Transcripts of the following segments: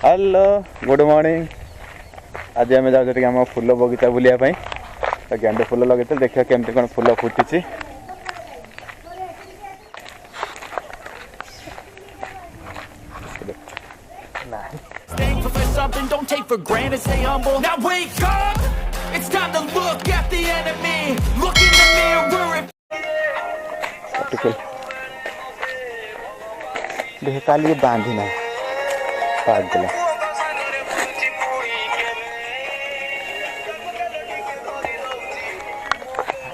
Hello good morning. आज आम जाऊँ आम फूल बगीचा बुलायापी तो गेंडु फूल लगे देखा केमती कौन फूल फुटी। काली बांधी ना पागल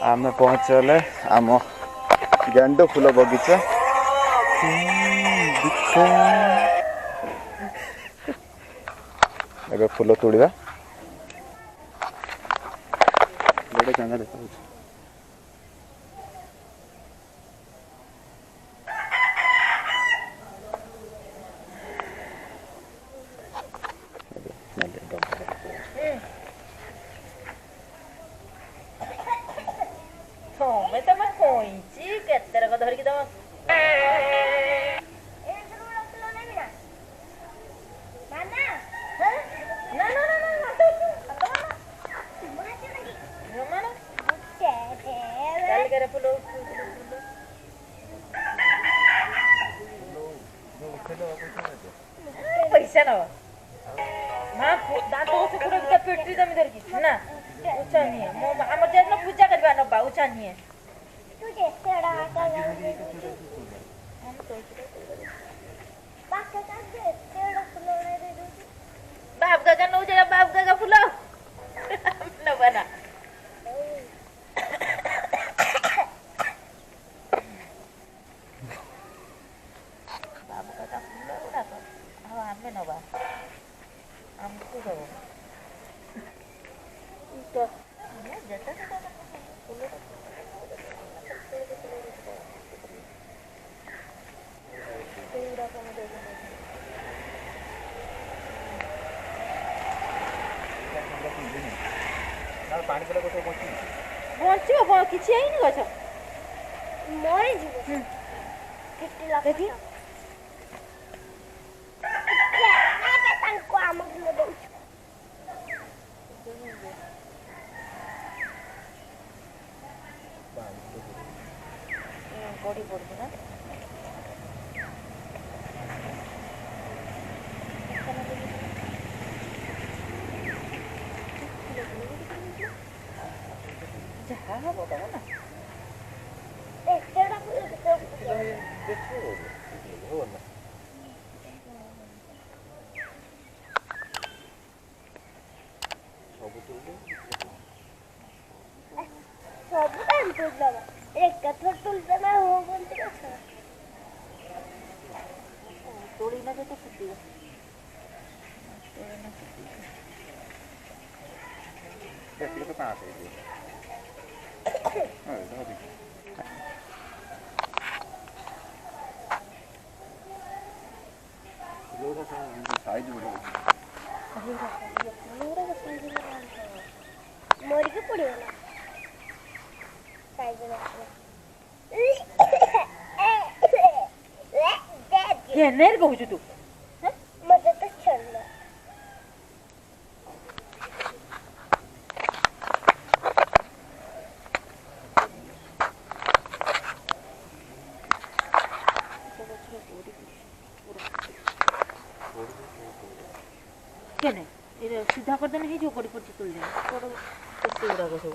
आम पहुँचले आम गेंडु फूल बगीचा। एबे फूल तोड़वा चंगा देखा पैसा ना मां दांत से पूरा बिता पेटी जमी धर की ना ऊंचा नहीं है मो हमर जे ना पूजा करबा ना बा ऊंचा नहीं है तू जैसे अड़ा का हम तो बाप का से तेड़ा फूलो ने दे दो बाप का नो जरा बाप का फूलो ना बना नवा हमको दो तो जैसा पानी पड़ा कोठे पहुंची किछि आइनी गछ मरे जीव 50 लाख देखी बॉडी पड़ती ना जहाँ हो बताओ ना तोड़ी ना तो फुटी तो कहाँ से साइज मोर के पड़ियो ना साइज ये नेर कहू तू हैं मजे तो चल केने ये सीधा कर देना है जो पड़ी पड़ी तुल दे थोड़ा कुछ उड़ा को सब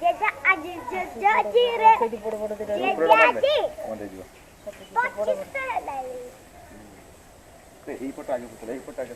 जेजा आज जेजा जी रे सेठी बड़ बड़ दे जेजा जी ओंदे जो बड़ बड़ ए ई पट आगे